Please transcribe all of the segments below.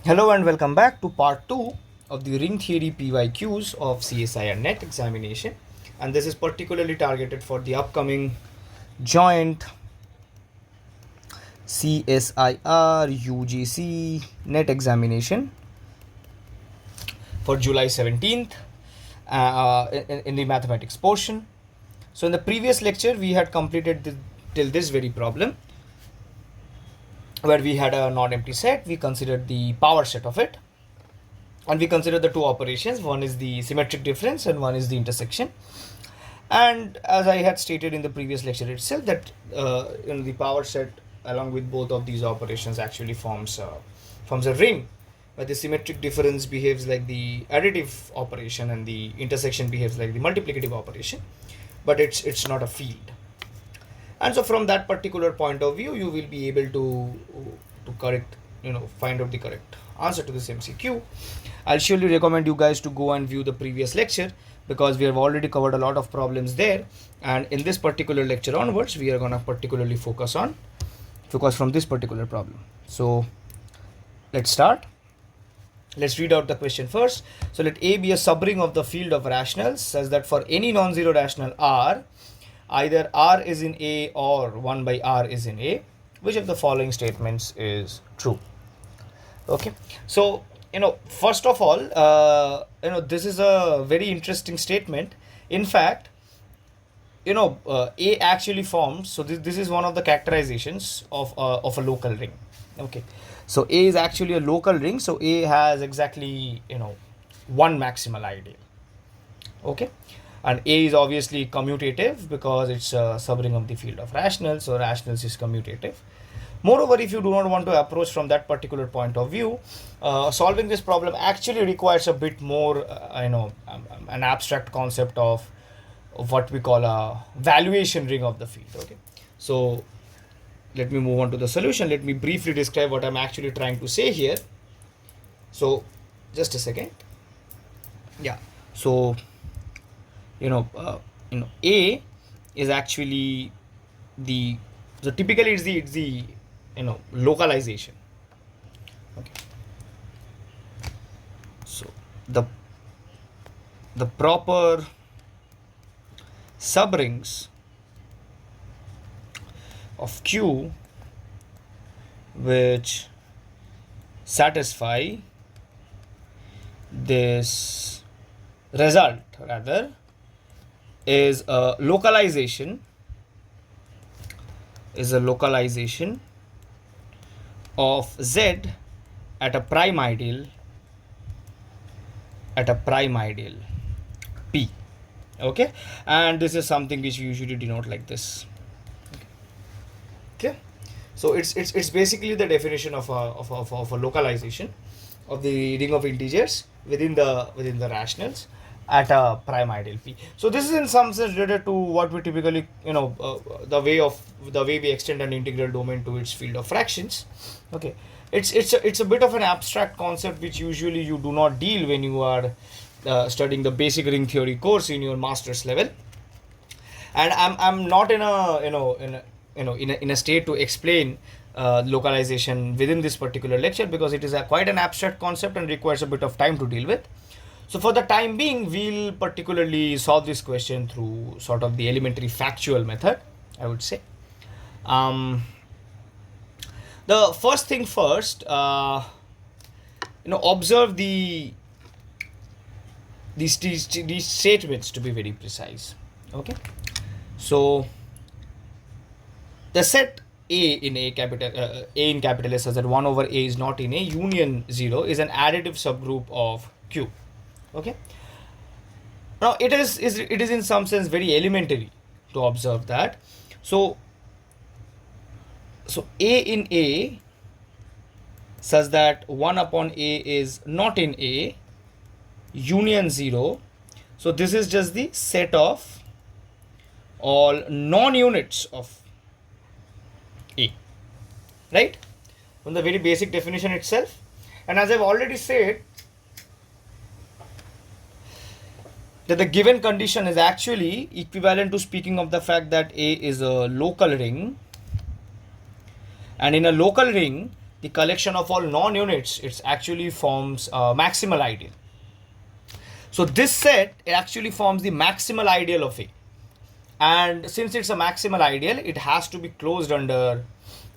Hello and welcome back to part 2 of the ring theory PYQs of CSIR NET examination, and this is particularly targeted for the upcoming joint CSIR UGC NET examination for July 17th in the mathematics portion. So in the previous lecture we had completed till this very problem, where we had a non-empty set. We considered the power set of it, and we considered the two operations. One is the symmetric difference and one is the intersection. And as I had stated in the previous lecture itself, that the power set along with both of these operations actually forms a ring, where the symmetric difference behaves like the additive operation and the intersection behaves like the multiplicative operation, but it's not a field. And so from that particular point of view, you will be able to correct, find out the correct answer to this MCQ. I'll surely recommend you guys to go and view the previous lecture, because we have already covered a lot of problems there. And in this particular lecture onwards, we are going to particularly focus from this particular problem. So let's start. Let's read out the question first. So let A be a subring of the field of rationals such that for any non-zero rational R, either R is in A or 1 by R is in A. Which of the following statements is true? Okay, so first of all, this is a very interesting statement. In fact, A actually forms. So this is one of the characterizations of a local ring. Okay, so A is actually a local ring. So A has exactly one maximal ideal. Okay, and A is obviously commutative because it's a subring of the field of rationals. So rationals is commutative. Moreover, if you do not want to approach from that particular point of view, solving this problem actually requires a bit more, an abstract concept of what we call a valuation ring of the field. Okay, so let me move on to the solution. Let me briefly describe what I'm actually trying to say here. So just a second. Yeah. So A is actually typically it's the localization. Okay, so the proper subrings of Q which satisfy this result rather is a localization of Z at a prime ideal P. Okay, and this is something which we usually denote like this. Okay, so it's basically the definition of a localization of the ring of integers within the rationals at a prime ideal P. So this is in some sense related to what we typically the way we extend an integral domain to its field of fractions. Okay, it's a bit of an abstract concept which usually you do not deal when you are studying the basic ring theory course in your master's level. And I'm not in a state to explain localization within this particular lecture, because it is quite an abstract concept and requires a bit of time to deal with. So for the time being, we'll particularly solve this question through sort of the elementary factual method, I would say. The first thing first, observe these statements to be very precise. Okay, so the set A in capital S such that 1 over A is not in A union 0 is an additive subgroup of Q. Okay, now it is in some sense very elementary to observe that. So A in A such that 1 upon A is not in A union 0. So this is just the set of all non-units of A, right? From the very basic definition itself. And as I've already said, that the given condition is actually equivalent to speaking of the fact that A is a local ring, and in a local ring the collection of all non-units, it actually forms a maximal ideal. So this set, it actually forms the maximal ideal of A. And since it's a maximal ideal, it has to be closed under,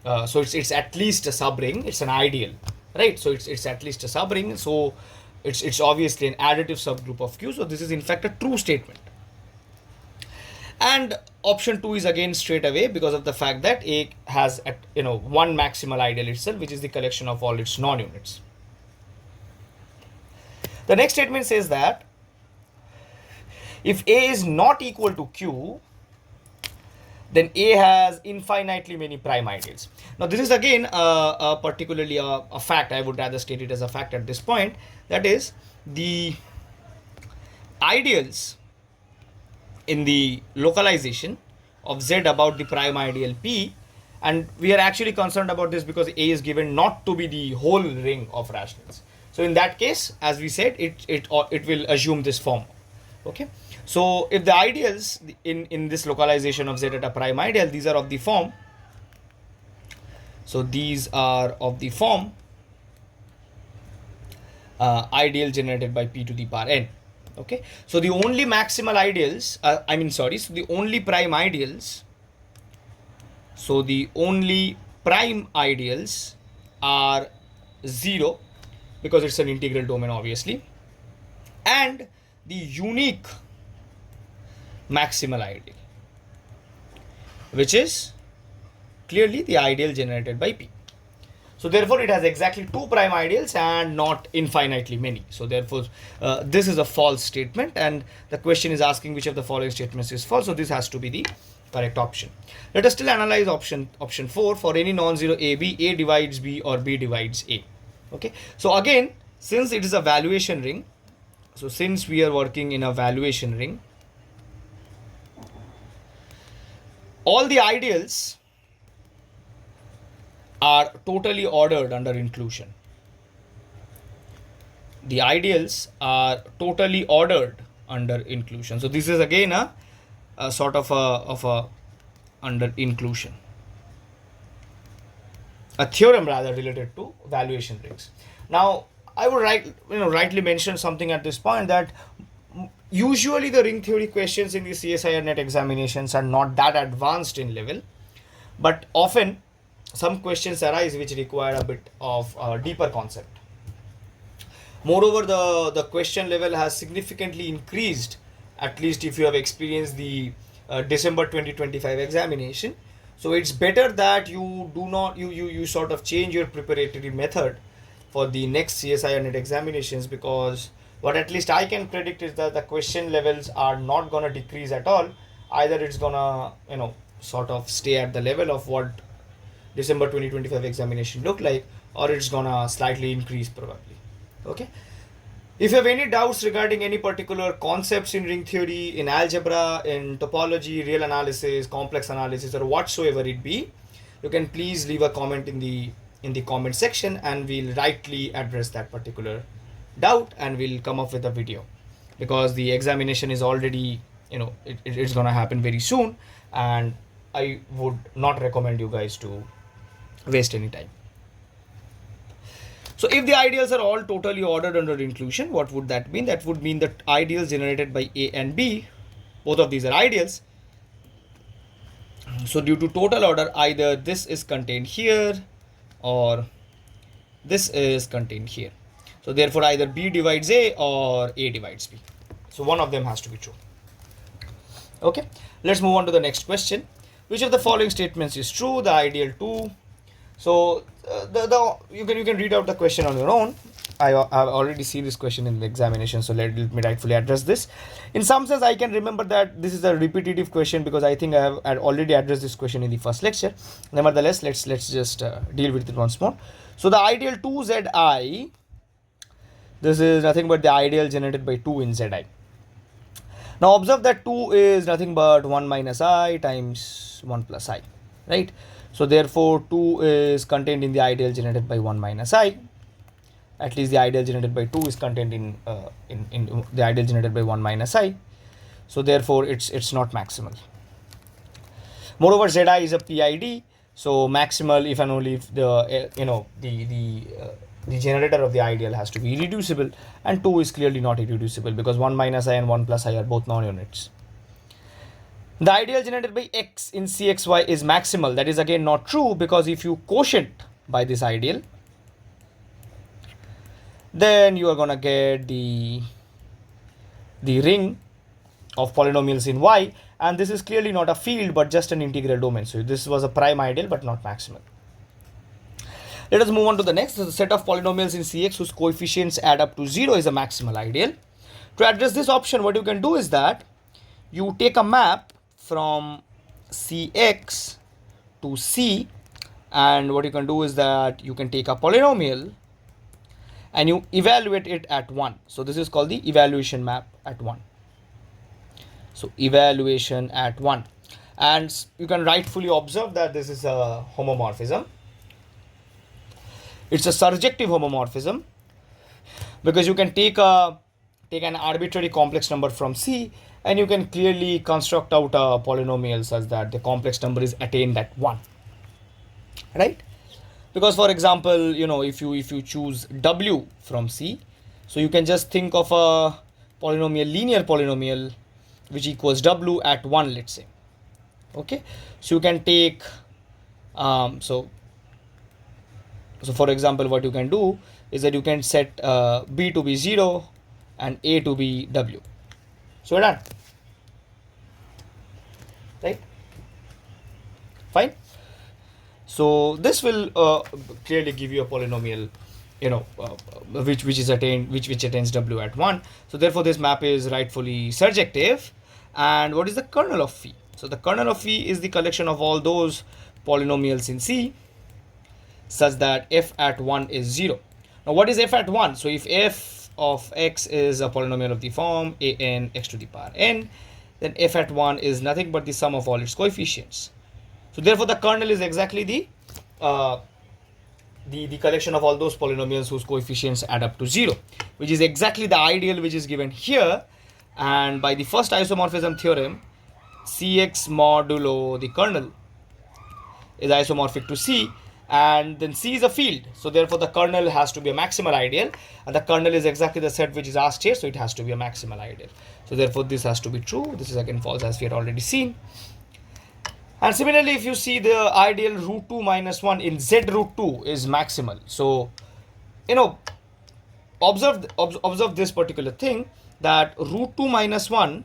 so it's at least a subring, it's an ideal, right? So it's at least a subring, so it's obviously an additive subgroup of Q. So this is in fact a true statement. And option 2 is again straight away because of the fact that A has one maximal ideal itself, which is the collection of all its non-units. The next statement says that if A is not equal to Q, then A has infinitely many prime ideals. Now this is again particularly a fact. I would rather state it as a fact at this point. That is, the ideals in the localization of Z about the prime ideal P, and we are actually concerned about this because A is given not to be the whole ring of rationals. So in that case, as we said, it will assume this form. Okay. So if the ideals in this localization of Z at a prime ideal, these are of the form. So these are of the form ideal generated by P to the power n. Okay. So the only maximal ideals, so the only prime ideals. So the only prime ideals are 0 because it's an integral domain, obviously, and the unique maximal ideal, which is clearly the ideal generated by P. So therefore it has exactly 2 prime ideals and not infinitely many. So therefore this is a false statement, and the question is asking which of the following statements is false. So this has to be the correct option. Let us still analyze option 4. For any non-zero AB, A divides B or B divides A. Okay. So again, since it is a valuation ring, so since we are working in a valuation ring, all the ideals are totally ordered under inclusion. The ideals are totally ordered under inclusion. So this is again a sort of a under inclusion, a theorem rather related to valuation rings. Now I would rightly mention something at this point, that usually the ring theory questions in the CSIR NET examinations are not that advanced in level, but often some questions arise which require a bit of deeper concept. Moreover, the question level has significantly increased, at least if you have experienced the December 2025 examination. So it's better that you do not, you sort of change your preparatory method for the next CSIR NET examinations, because what at least I can predict is that the question levels are not going to decrease at all. Either it's going to, sort of stay at the level of what December 2025 examination look like, or it's going to slightly increase probably. Okay. If you have any doubts regarding any particular concepts in ring theory, in algebra, in topology, real analysis, complex analysis, or whatsoever it be, you can please leave a comment in the comment section, and we'll rightly address that particular doubt, and we'll come up with a video, because the examination is already, it's going to happen very soon, and I would not recommend you guys to waste any time. So if the ideals are all totally ordered under inclusion, what would that mean? That would mean that ideals generated by A and B, both of these are ideals. So due to total order, either this is contained here or this is contained here. So therefore either B divides A or A divides B. So one of them has to be true. Okay, let's move on to the next question. Which of the following statements is true? The ideal 2. So you can read out the question on your own. I've already seen this question in the examination, so let me rightfully address this. In some sense, I can remember that this is a repetitive question because I think I have already addressed this question in the first lecture. Nevertheless, let's just deal with it once more. So the ideal 2Zi, this is nothing but the ideal generated by 2 in Zi. Now observe that 2 is nothing but 1 minus I times 1 plus I, right? So therefore 2 is contained in the ideal generated by 1 minus I. At least the ideal generated by 2 is contained in the ideal generated by 1 minus I. So therefore it's not maximal. Moreover, Zi is a PID. So maximal if and only if the the generator of the ideal has to be irreducible, and 2 is clearly not irreducible because 1 minus I and 1 plus I are both non-units. The ideal generated by x in CXY is maximal. That is again not true, because if you quotient by this ideal, then you are gonna get the ring of polynomials in Y, and this is clearly not a field but just an integral domain. So this was a prime ideal but not maximal. Let us move on to the next. The set of polynomials in CX whose coefficients add up to 0 is a maximal ideal. To address this option, what you can do is that you take a map from CX to C, and what you can do is that you can take a polynomial and you evaluate it at 1. So this is called the evaluation map at 1. So evaluation at 1, and you can rightfully observe that this is a homomorphism. It's a surjective homomorphism because you can take an arbitrary complex number from C and you can clearly construct out a polynomial such that the complex number is attained at 1, right? Because for example, if you choose W from C, so you can just think of a polynomial, linear polynomial, which equals W at 1, let's say. Okay, so you can take so for example, what you can do is that you can set B to be 0 and A to be W. So we're done, right? Fine. So this will clearly give you a polynomial, which attains W at 1. So therefore this map is rightfully surjective. And what is the kernel of phi? So the kernel of phi is the collection of all those polynomials in C such that f at 1 is 0. Now what is f at 1? So if f of x is a polynomial of the form a n x to the power n, then f at 1 is nothing but the sum of all its coefficients. So therefore the kernel is exactly the collection of all those polynomials whose coefficients add up to 0, which is exactly the ideal which is given here. And by the first isomorphism theorem, Cx modulo the kernel is isomorphic to C, and then C is a field, so therefore the kernel has to be a maximal ideal, and the kernel is exactly the set which is asked here, so it has to be a maximal ideal. So therefore this has to be true. This is again false, as we had already seen. And similarly, if you see the ideal root 2 minus 1 in Z root 2 is maximal. So observe this particular thing, that root 2 minus 1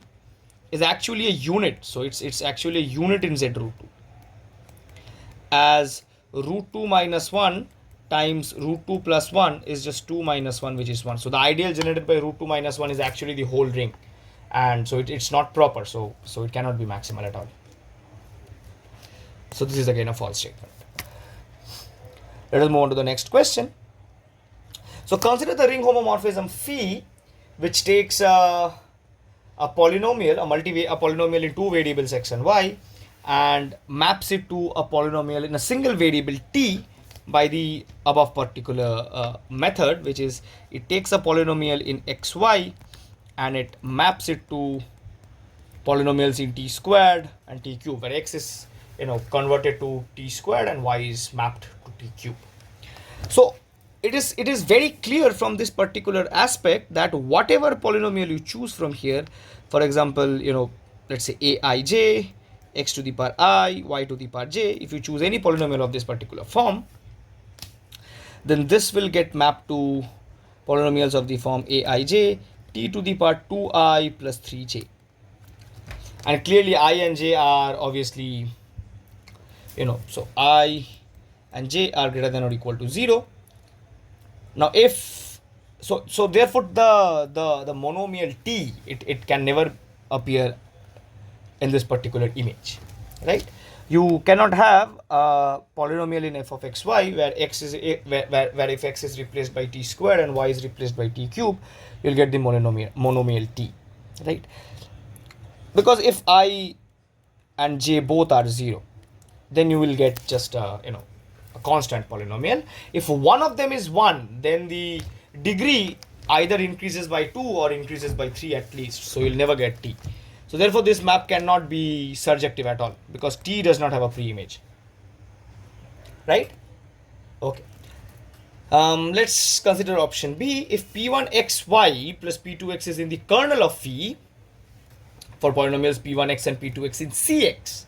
is actually a unit. So it's actually a unit in Z root 2, as root 2 minus 1 times root 2 plus 1 is just 2 minus 1, which is 1. So the ideal generated by root 2 minus 1 is actually the whole ring, and so it's not proper, so it cannot be maximal at all. So this is again a false statement. Let us move on to the next question. So consider the ring homomorphism phi, which takes a polynomial, a polynomial in two variables x and y, and maps it to a polynomial in a single variable t by the above particular method, which is it takes a polynomial in xy and it maps it to polynomials in t squared and t cube, where x is converted to t squared and y is mapped to t cube. So it is very clear from this particular aspect that whatever polynomial you choose from here, for example, let's say aij, x to the power I, y to the power j, if you choose any polynomial of this particular form, then this will get mapped to polynomials of the form aij, t to the power 2i plus 3j. And clearly I and j are obviously, so I and j are greater than or equal to 0. Now if so therefore the monomial t, it can never appear in this particular image, right? You cannot have a polynomial in f of xy where x is where if x is replaced by t squared and y is replaced by t cube, you'll get the monomial t, right? Because if I and j both are 0, then you will get just a constant polynomial. If one of them is 1, then the degree either increases by 2 or increases by 3 at least, so you'll never get t. So therefore this map cannot be surjective at all, because t does not have a pre-image. right? Okay. Let's consider option B. If P1xy plus P2x is in the kernel of phi for polynomials P1x and P2x in Cx,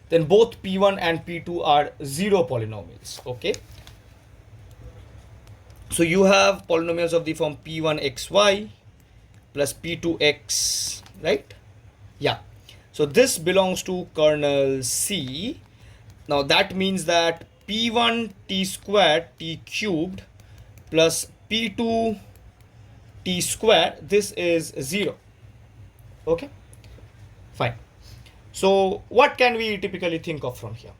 then both P1 and P2 are zero polynomials. Okay. So you have polynomials of the form P1xy plus P2x, right? Yeah. So this belongs to kernel C. Now that means that P1 t squared t cubed plus P2 t squared, this is 0. Okay, fine. So what can we typically think of from here?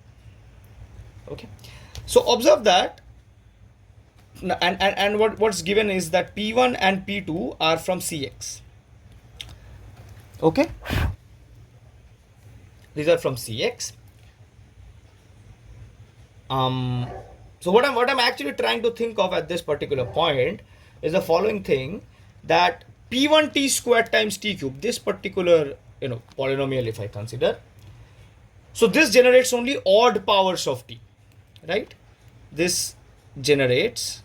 Okay, so observe that, and what's given is that P1 and P2 are from Cx. Okay, these are from Cx. So what I'm actually trying to think of at this particular point is the following thing, that P1 t squared times t cube, this particular polynomial, if I consider, so this generates only odd powers of t, right? This generates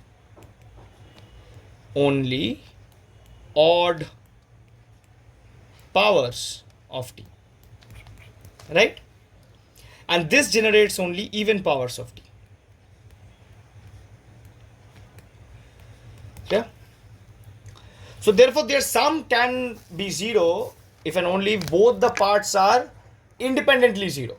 only odd powers of t, right? And this generates only even powers of t. Yeah. So therefore their sum can be 0 if and only if both the parts are independently 0.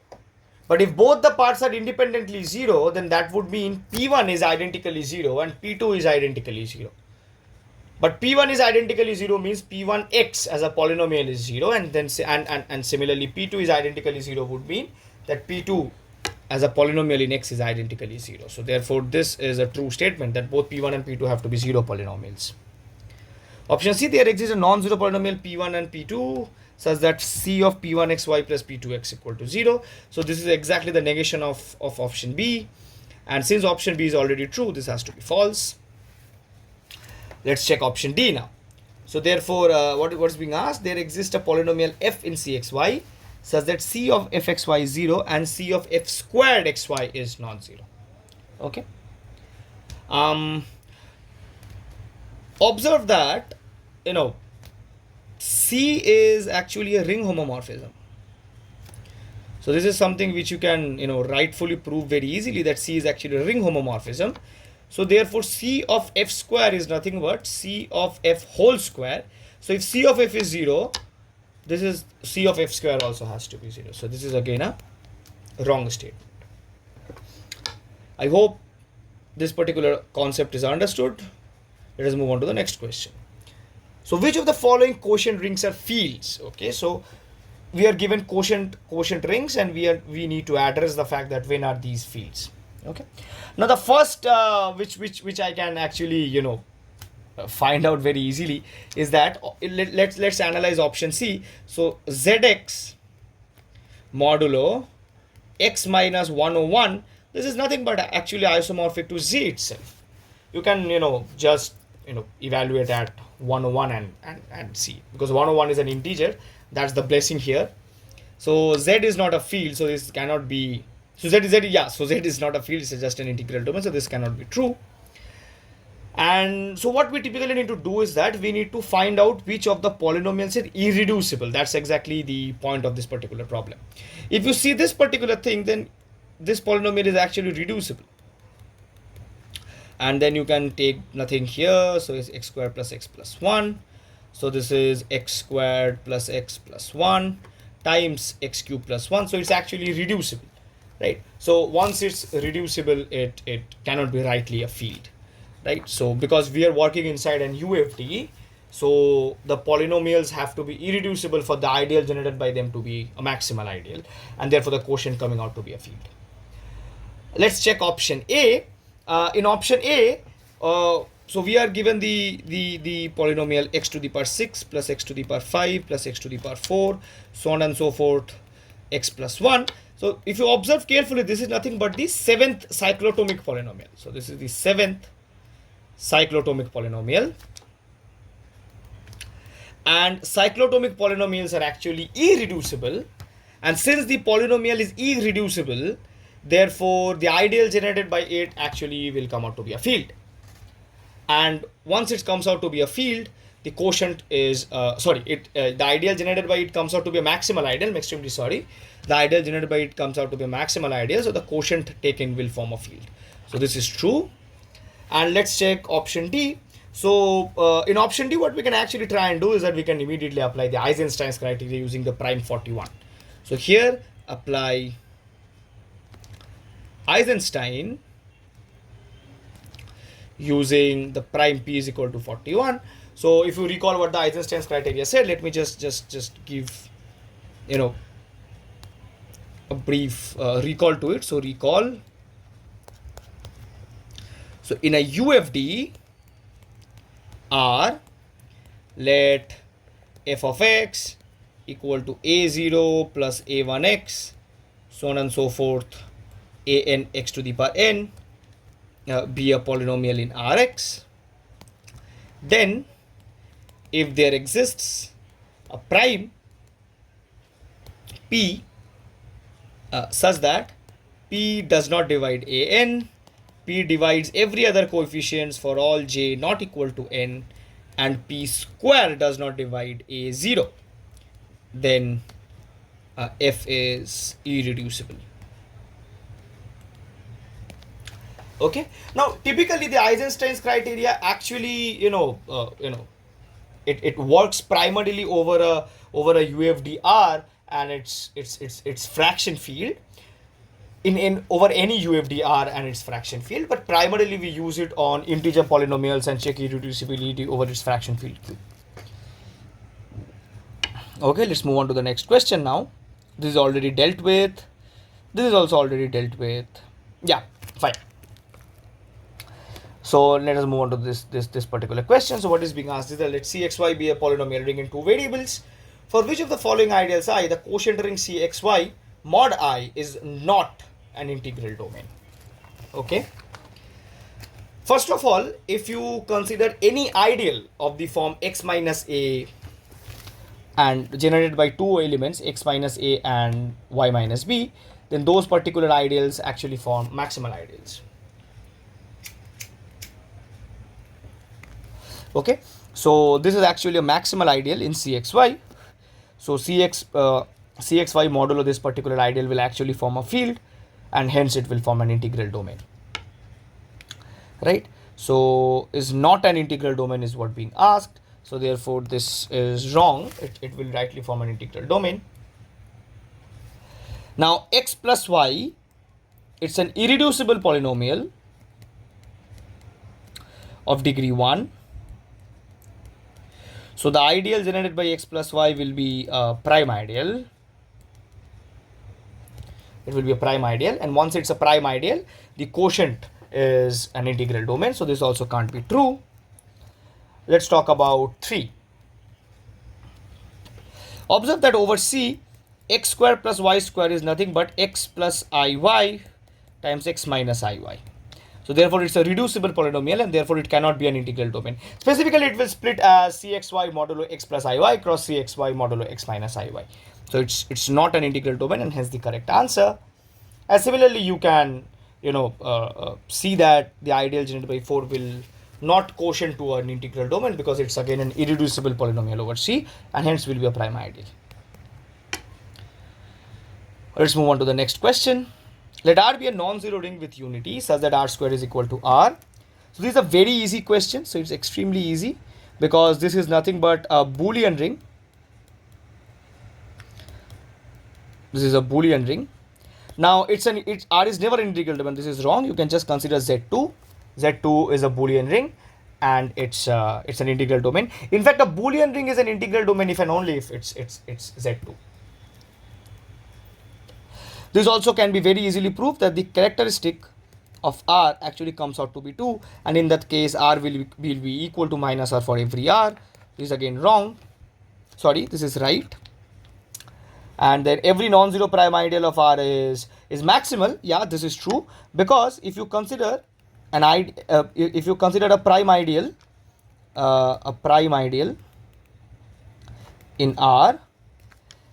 But if both the parts are independently 0, then that would mean P1 is identically 0 and P2 is identically 0. But P1 is identically 0 means P1x as a polynomial is 0, and then and similarly P2 is identically 0 would mean that P2 as a polynomial in x is identically 0. So therefore this is a true statement that both P1 and P2 have to be 0 polynomials. Option C, there exists a non-zero polynomial P1 and P2 such that C of P1xy plus P2x equal to 0. So this is exactly the negation of option B, and since option B is already true, this has to be false. Let's check option D now. So therefore what is being asked, there exists a polynomial f in Cxy such that C of fxy is 0 and C of f squared xy is non-zero. Okay. Observe that C is actually a ring homomorphism. So this is something which you can rightfully prove very easily, that C is actually a ring homomorphism. So therefore C of f square is nothing but C of f whole square. So if C of f is 0, this is C of f square also has to be 0. So this is again a wrong statement. I hope this particular concept is understood. Let us move on to the next question. So which of the following quotient rings are fields? Okay, so we are given quotient rings, and we need to address the fact that when are these fields. Okay, now the first which I can actually find out very easily is that let's analyze option C. So Zx modulo x minus 101, this is nothing but actually isomorphic to Z itself. You can just evaluate at 101 and see, because 101 is an integer. That's the blessing here. So Z is not a field, so this cannot be. So Z is not a field, it's just an integral domain, so this cannot be true. And so what we typically need to do is that we need to find out which of the polynomials is irreducible. That's exactly the point of this particular problem. If you see this particular thing, then this polynomial is actually reducible. And then you can take nothing here, so it's x squared plus x plus 1. So this is x squared plus x plus 1 times x cubed plus 1. So it's actually reducible, right? So once it's reducible, it cannot be rightly a field, right? So because we are working inside an UFD, so the polynomials have to be irreducible for the ideal generated by them to be a maximal ideal, and therefore the quotient coming out to be a field. Let's check option A. In option A, so we are given the polynomial x to the power 6 plus x to the power 5 plus x to the power 4, so on and so forth, x plus 1. So if you observe carefully, this is nothing but the 7th cyclotomic polynomial. So this is the 7th cyclotomic polynomial. And cyclotomic polynomials are actually irreducible. And since the polynomial is irreducible, Therefore, the ideal generated by it actually will come out to be a field. And once it comes out to be a field, the quotient is the ideal generated by it comes out to be a maximal ideal. I'm extremely sorry. The ideal generated by it comes out to be a maximal ideal, so the quotient taken will form a field. So this is true. And let's check option D. So in option D, what we can actually try and do is that we can immediately apply the Eisenstein's criteria using the prime 41. So here apply Eisenstein using the prime p is equal to 41. So if you recall what the Eisenstein's criteria said, let me just give a brief recall to it. So recall. So in a UFD R, let f of x equal to a0 plus a1x, so on and so forth, an x to the power n be a polynomial in Rx. Then if there exists a prime p such that p does not divide an, p divides every other coefficients for all j not equal to n, and p square does not divide a0, then f is irreducible. Okay. Now, typically the Eisenstein's criteria actually, it works primarily over a UFD R and its fraction field in over any UFD R and its fraction field, but primarily we use it on integer polynomials and check irreducibility over its fraction field Q. Okay, let's move on to the next question now. This is already dealt with. This is also already dealt with. Yeah, fine. So let us move on to this particular question. So what is being asked is that let Cxy be a polynomial ring in two variables. For which of the following ideals I, the quotient ring Cxy mod I is not an integral domain? Okay. First of all, if you consider any ideal of the form x minus a and generated by two elements x minus a and y minus b, then those particular ideals actually form maximal ideals. Okay, so this is actually a maximal ideal in Cxy. So Cxy modulo this particular ideal will actually form a field, and hence it will form an integral domain. Right? So is not an integral domain is what being asked. So therefore this is wrong. It will rightly form an integral domain. Now x plus y, it's an irreducible polynomial of degree 1. So the ideal generated by x plus y will be a prime ideal. It will be a prime ideal, and once it's a prime ideal, the quotient is an integral domain. So this also can't be true. Let's talk about 3. Observe that over C, x square plus y square is nothing but x plus iy times x minus iy. So therefore it's a reducible polynomial, and therefore it cannot be an integral domain. Specifically, it will split as Cxy modulo x plus iy cross Cxy modulo x minus iy. So it's not an integral domain, and hence the correct answer. And similarly, you can see that the ideal generated by 4 will not quotient to an integral domain because it's again an irreducible polynomial over C, and hence will be a prime ideal. Let's move on to the next question. Let R be a non-zero ring with unity such that R square is equal to R. So this is a very easy question. So it's extremely easy because this is nothing but a Boolean ring. This is a Boolean ring. Now R is never an integral domain. This is wrong. You can just consider Z2. Z2 is a Boolean ring, and it's an integral domain. In fact, a Boolean ring is an integral domain if and only if it's Z2. This also can be very easily proved that the characteristic of R actually comes out to be 2, and in that case R will be equal to minus R for every R. This is again wrong. Sorry, this is right. And then every non-zero prime ideal of R is maximal. Yeah, this is true, because if you consider a prime ideal in R,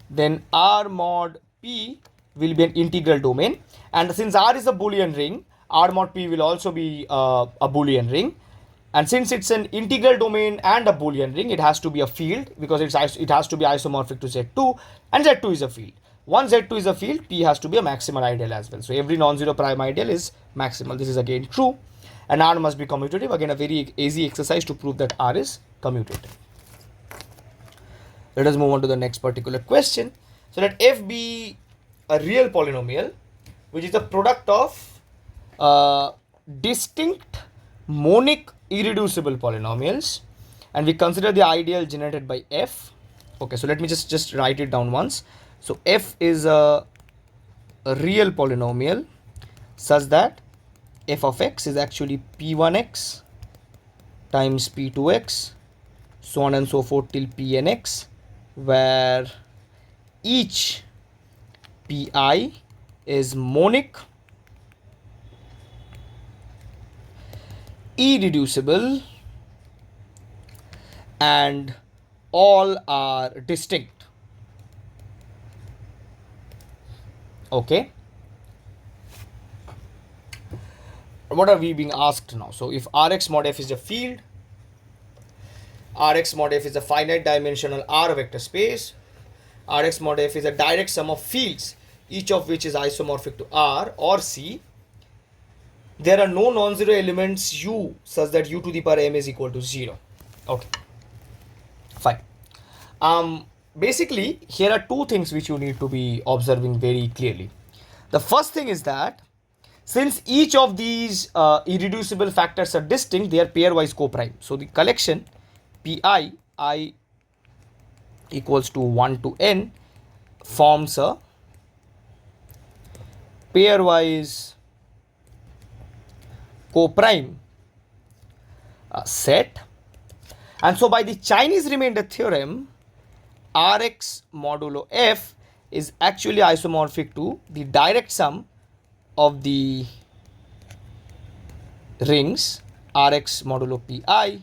then R mod P will be an integral domain, And since R is a Boolean ring, R mod P will also be a Boolean ring. And since it's an integral domain and a Boolean ring, it has to be a field because it has to be isomorphic to Z2, and Z2 is a field. Once Z2 is a field, P has to be a maximal ideal as well. So every non-zero prime ideal is maximal. This is again true. And R must be commutative. Again, a very easy exercise to prove that R is commutative. Let us move on to the next particular question. So let F be a real polynomial, which is the product of distinct monic irreducible polynomials, and we consider the ideal generated by F. Okay, so let me just write it down once. So F is a real polynomial such that f of x is actually p1x times p2x, so on and so forth till pnx, where each pi is monic, irreducible, and all are distinct. Okay, what are we being asked now? So if Rx mod f is a field, Rx mod f is a finite dimensional R vector space, Rx mod f is a direct sum of fields, each of which is isomorphic to R or C. There are no non-zero elements U such that U to the power m is equal to 0. Okay, fine. Basically, here are two things which you need to be observing very clearly. The first thing is that since each of these irreducible factors are distinct, they are pairwise coprime. So the collection pi I equals to 1 to n forms a pairwise coprime set, and so by the Chinese remainder theorem, Rx modulo f is actually isomorphic to the direct sum of the rings Rx modulo pi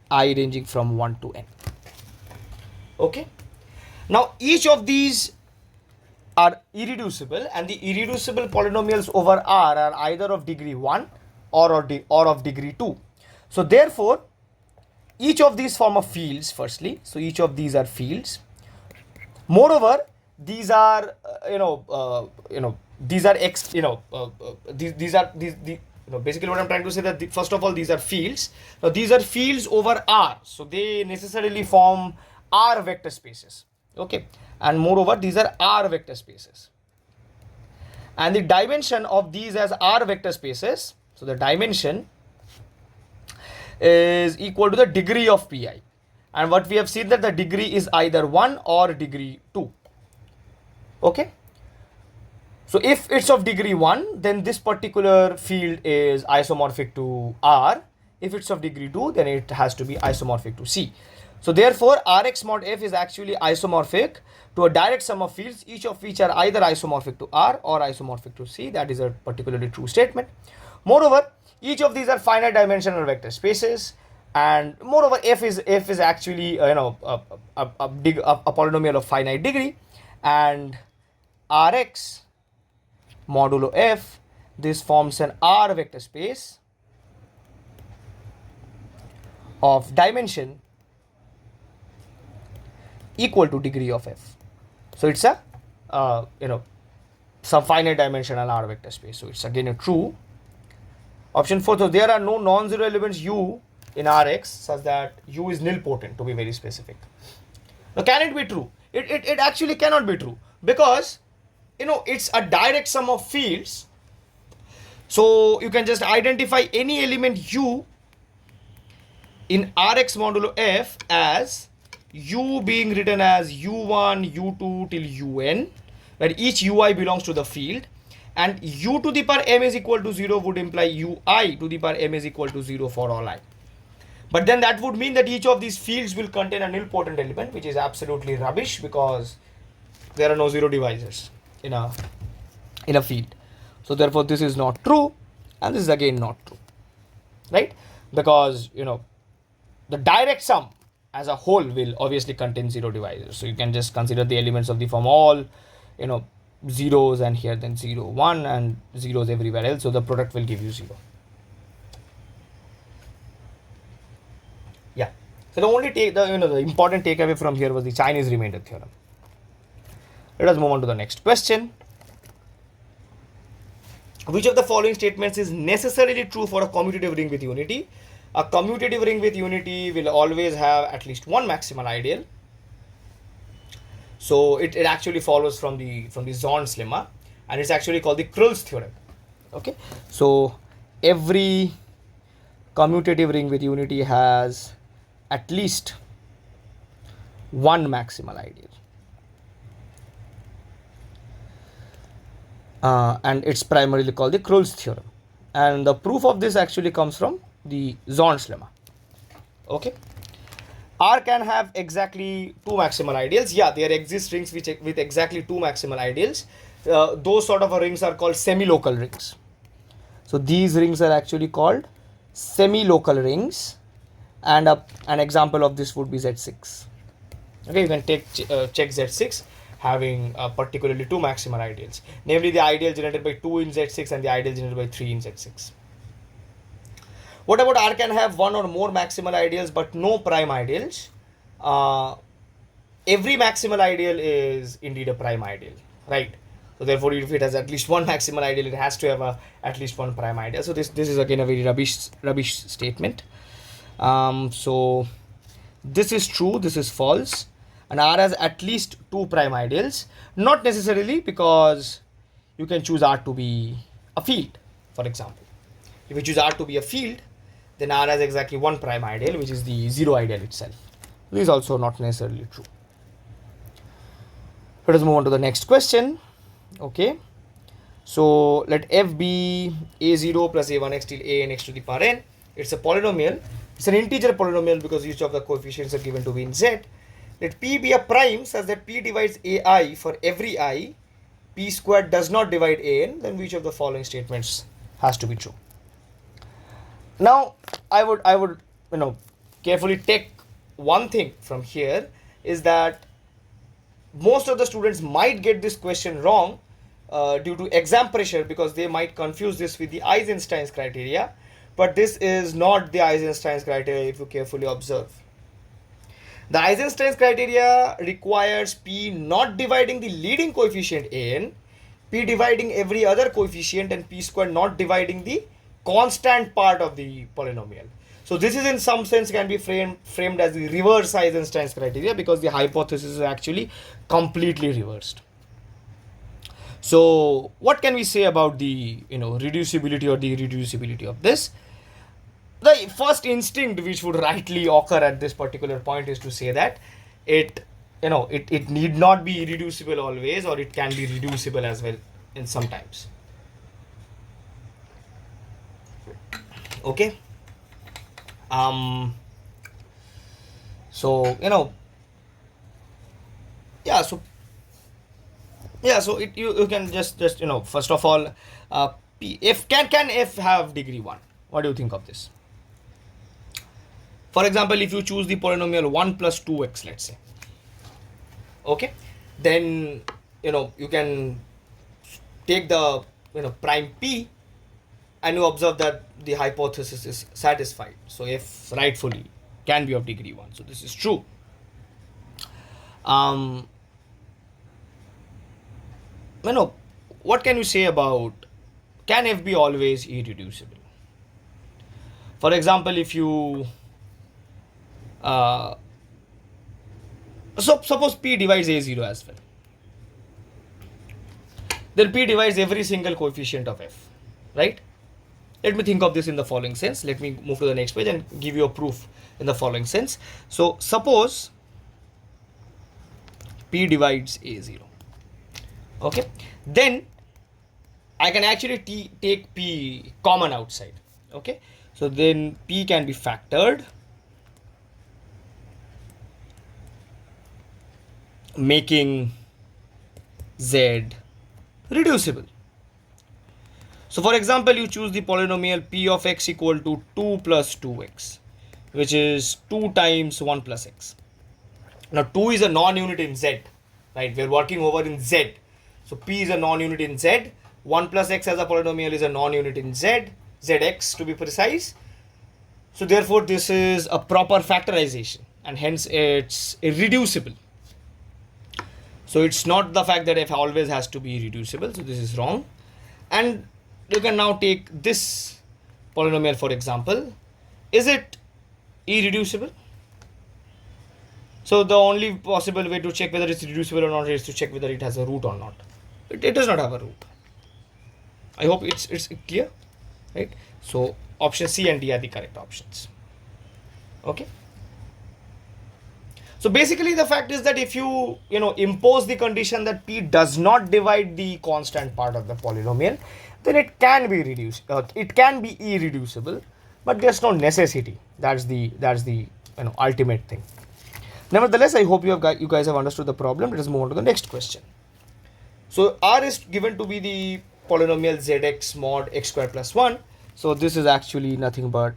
I ranging from 1 to n. Okay, now each of these are irreducible, and the irreducible polynomials over R are either of degree 1 or of degree 2. So therefore each of these form of fields firstly. So each of these are fields. Moreover, these are these are basically what I'm trying to say, that first of all these are fields. Now these are fields over R, so they necessarily form R vector spaces. Okay, and moreover these are R vector spaces, and the dimension of these as R vector spaces, so the dimension is equal to the degree of pi, and what we have seen that the degree is either 1 or degree 2. Okay, so if it's of degree 1, then this particular field is isomorphic to R. If it's of degree 2, then it has to be isomorphic to C. So therefore Rx mod f is actually isomorphic to a direct sum of fields, each of which are either isomorphic to R or isomorphic to C. That is a particularly true statement. Moreover, each of these are finite dimensional vector spaces, and moreover f is actually a polynomial of finite degree, and Rx modulo f, this forms an R vector space of dimension equal to degree of f. So it's a some finite dimensional R vector space. So it's again a true. Option 4, so there are no non-zero elements U in Rx such that U is nilpotent, to be very specific. Now can it be true? It actually cannot be true, because it's a direct sum of fields. So you can just identify any element U in Rx modulo f as U being written as U1, U2 till UN, where each UI belongs to the field, and U to the power m is equal to 0 would imply UI to the power m is equal to 0 for all I. But then that would mean that each of these fields will contain a nilpotent element, which is absolutely rubbish, because there are no zero divisors in a field. So therefore this is not true, and this is again not true, right? Because the direct sum as a whole will obviously contain zero divisors. So you can just consider the elements of the form all zeros, and here then 0, 1, and zeros everywhere else. So the product will give you 0. Yeah. So the only the important takeaway from here was the Chinese remainder theorem. Let us move on to the next question. Which of the following statements is necessarily true for a commutative ring with unity? A commutative ring with unity will always have at least one maximal ideal. So it actually follows from the Zorn's lemma, and it's actually called the Krull's theorem. Okay, so every commutative ring with unity has at least one maximal ideal, and it's primarily called the Krull's theorem, and the proof of this actually comes from the Zorn's lemma. Okay, R can have exactly two maximal ideals. Yeah, there exist rings with exactly two maximal ideals. Those sort of rings are called semi-local rings. So these rings are actually called semi-local rings, and an example of this would be Z6. Okay, you can check Z6 having particularly two maximal ideals, namely the ideal generated by 2 in Z6 and the ideal generated by 3 in Z6. What about R can have one or more maximal ideals but no prime ideals? Every maximal ideal is indeed a prime ideal, right? So therefore, if it has at least one maximal ideal, it has to have at least one prime ideal. So this is again a very rubbish statement. So this is true, this is false, and R has at least two prime ideals. Not necessarily, because you can choose R to be a field, for example. If you choose R to be a field, then R has exactly one prime ideal, which is the zero ideal itself. This is also not necessarily true. Let us move on to the next question. Okay, so let f be a0 plus a1x till a(n)x to the power n. It's a polynomial. It's an integer polynomial because each of the coefficients are given to be in z. Let p be a prime such that p divides ai for every I. P squared does not divide an. Then which of the following statements has to be true? Now I would carefully take one thing from here, is that most of the students might get this question wrong due to exam pressure, because they might confuse this with the Eisenstein's criteria, but this is not the Eisenstein's criteria if you carefully observe. The Eisenstein's criteria requires P not dividing the leading coefficient an, P dividing every other coefficient, and P squared not dividing the constant part of the polynomial. So this is in some sense can be framed as the reverse Eisenstein's criteria, because the hypothesis is actually completely reversed. So what can we say about the reducibility or the irreducibility of this? The first instinct which would rightly occur at this particular point is to say that it need not be irreducible always, or it can be reducible as well in sometimes. Okay. So you can just first of all, can f have degree 1? What do you think of this? For example, if you choose the polynomial 1 plus 2x, let's say, okay, then you can take the prime p, and you observe that the hypothesis is satisfied. So f rightfully can be of degree 1. So this is true. What can you say about, can f be always irreducible? For example, if you suppose p divides a0 as well, then p divides every single coefficient of f, right? Let me think of this in the following sense. Let me move to the next page and give you a proof in the following sense. So suppose p divides a0, okay, then I can actually take p common outside. Okay, so then p can be factored, making z reducible. So for example, you choose the polynomial p of x equal to 2 plus 2x, which is 2 times 1 plus x. Now 2 is a non-unit in z, right? We're working over in z. So P is a non-unit in Z. 1 plus x as a polynomial is a non-unit in Z, Zx to be precise. So therefore this is a proper factorization and hence it's irreducible. So it's not the fact that f always has to be irreducible. So this is wrong. And you can now take this polynomial for example. Is it irreducible? So the only possible way to check whether it's reducible or not is to check whether it has a root or not. It does not have a root. I hope it's clear, right? So option C and D are the correct options. Okay. So basically the fact is that if you impose the condition that P does not divide the constant part of the polynomial, then it can be reduced. It can be irreducible, but there's no necessity. That's the ultimate thing. Nevertheless, I hope you guys have understood the problem. Let us move on to the next question. So R is given to be the polynomial Zx mod x square plus 1. So this is actually nothing but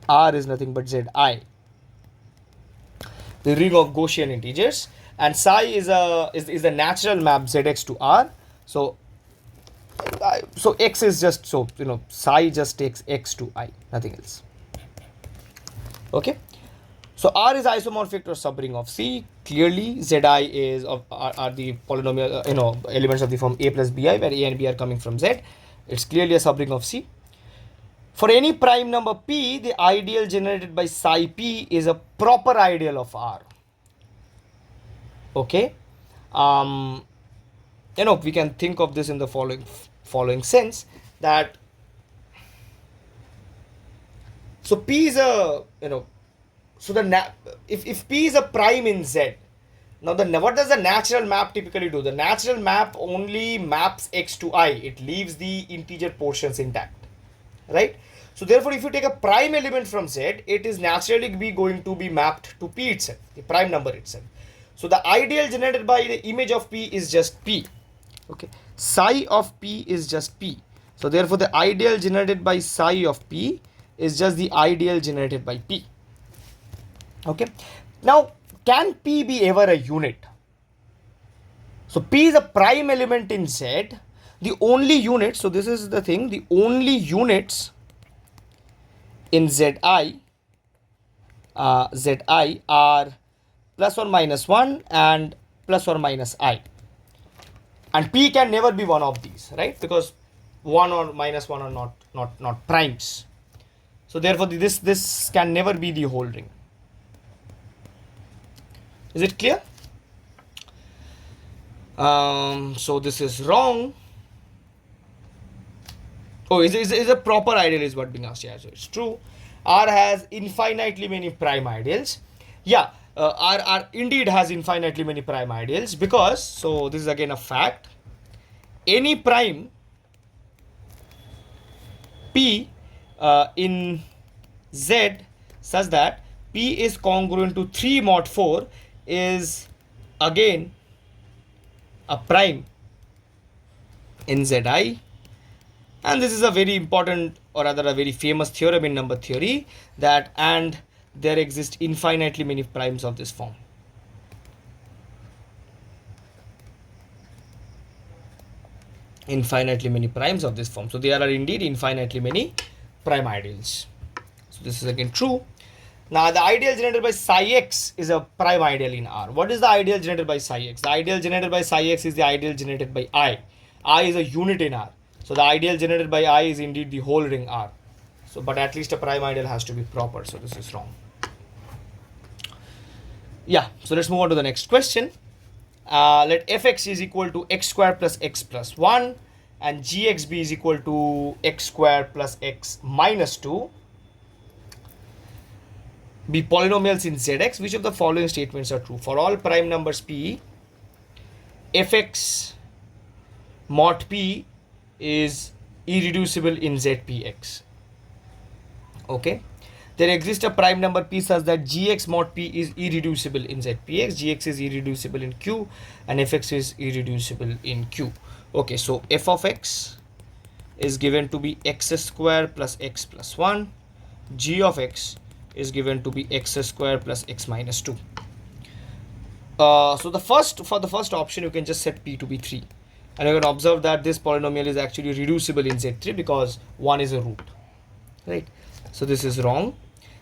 R is nothing but Zi, the ring of Gaussian integers, and psi is a natural map Zx to R. So x is just psi just takes x to I, nothing else. Okay. So R is isomorphic to a subring of C. Clearly, Zi are the polynomial elements of the form a plus bi, where a and b are coming from Z. It's clearly a subring of C. For any prime number p, the ideal generated by psi p is a proper ideal of R. Okay, we can think of this in the following sense that so p is a so if p is a prime in Z, now what does the natural map typically do? The natural map only maps x to I. It leaves the integer portions intact, right? So therefore, if you take a prime element from Z, it is naturally going to be mapped to P itself, the prime number itself. So the ideal generated by the image of P is just P. Okay, psi of P is just P. So therefore, the ideal generated by psi of P is just the ideal generated by P. Okay, now can P be ever a unit? So P is a prime element in Z. The only units, so this is the thing, the only units in Zi are plus or minus 1 and plus or minus I. And P can never be one of these, right? Because 1 or minus 1 are not primes. So therefore this can never be the whole ring. Is it clear? So this is wrong. Oh, is a proper ideal is what being asked. Yeah, so it's true. R has infinitely many prime ideals. Yeah, R indeed has infinitely many prime ideals because, so this is again a fact, any prime P in Z such that P is congruent to 3 mod 4 is again a prime in Zi. And this is a very important, or rather a very famous theorem in number theory, that and there exist infinitely many primes of this form. Infinitely many primes of this form. So there are indeed infinitely many prime ideals. So this is again true. Now the ideal generated by psi x is a prime ideal in R. What is the ideal generated by psi x? The ideal generated by psi x is the ideal generated by I. I is a unit in R. So the ideal generated by I is indeed the whole ring R. So but at least a prime ideal has to be proper. So this is wrong. Yeah, so let's move on to the next question. Let fx is equal to x square plus x plus 1 and gx be is equal to x square plus x minus 2 be polynomials in Zx. Which of the following statements are true? For all prime numbers P, fx mod P is irreducible in Zpx. Okay. There exists a prime number P such that gx mod P is irreducible in Zpx, gx is irreducible in Q, and fx is irreducible in Q. Okay, so f of x is given to be x square plus x plus 1, g of x is given to be x square plus x minus 2. So for the first option, you can just set P to be 3. And you can observe that this polynomial is actually reducible in Z3 because 1 is a root, right? So this is wrong.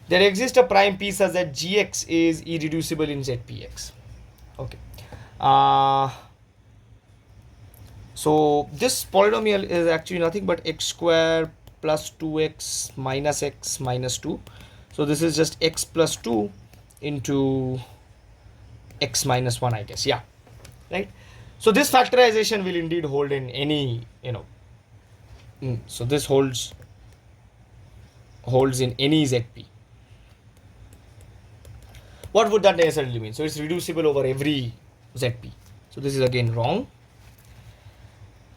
There exists a prime P such that Gx is irreducible in ZPX. Okay. So this polynomial is actually nothing but x square plus 2x minus x minus 2. So this is just x plus 2 into x minus 1, I guess. Yeah, right. So this factorization will indeed hold in any, so this holds in any ZP. What would that necessarily mean? So it's reducible over every ZP. So this is again wrong.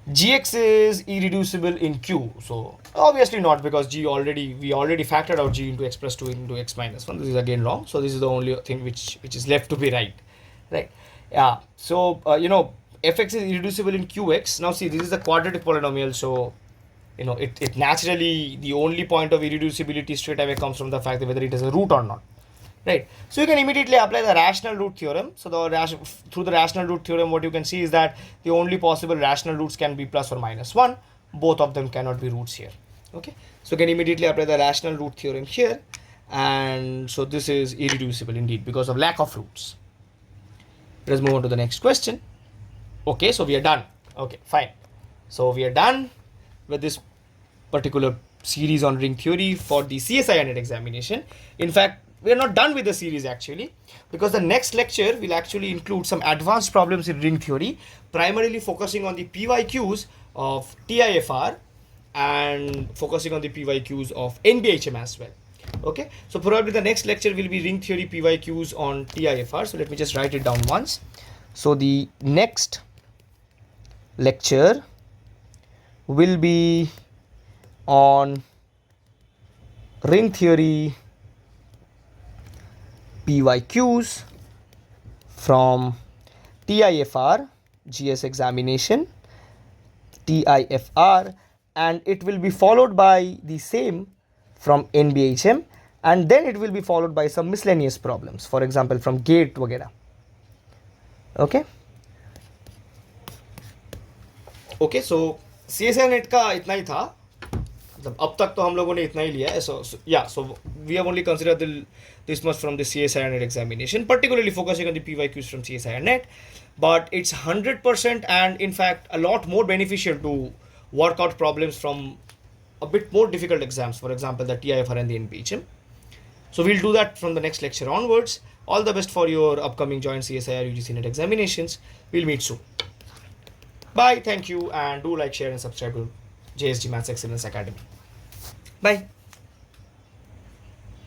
Gx is irreducible in Q. So obviously not, because we already factored out G into x plus 2 into x minus 1. This is again wrong. So this is the only thing which is left to be right. Yeah. So fx is irreducible in Qx. Now see, this is a quadratic polynomial. So it naturally, the only point of irreducibility straight away comes from the fact that whether it has a root or not. Right. So you can immediately apply the rational root theorem. So through the rational root theorem, what you can see is that the only possible rational roots can be plus or minus 1. Both of them cannot be roots here. Okay. So you can immediately apply the rational root theorem here. And so this is irreducible indeed because of lack of roots. Let's move on to the next question. Okay. So we are done. Okay, fine. So we are done with this particular series on ring theory for the CSIR NET examination. In fact, we are not done with the series actually, because the next lecture will actually include some advanced problems in ring theory, primarily focusing on the PYQs of TIFR and focusing on the PYQs of NBHM as well. Okay, so probably the next lecture will be ring theory PYQs on TIFR. So let me just write it down once. So the next lecture will be on ring theory PYQs from TIFR GS examination, TIFR, and it will be followed by the same from NBHM, and then it will be followed by some miscellaneous problems, for example from gate वगैरह. Okay. Okay, so CSIR NET का इतना ही था. अब तक तो हम लोगों ने इतना ही लिया है. So we have only considered this much from the CSIR NET examination, particularly focusing on the PYQs from CSIR NET, but it's 100% and in fact a lot more beneficial to work out problems from a bit more difficult exams, for example the TIFR and the NBHM. So we'll do that from the next lecture onwards. All the best for your upcoming joint CSIR UGC NET examinations. We'll meet soon. Bye, thank you, and do like, share and subscribe to JSG Maths Excellence Academy. Bye.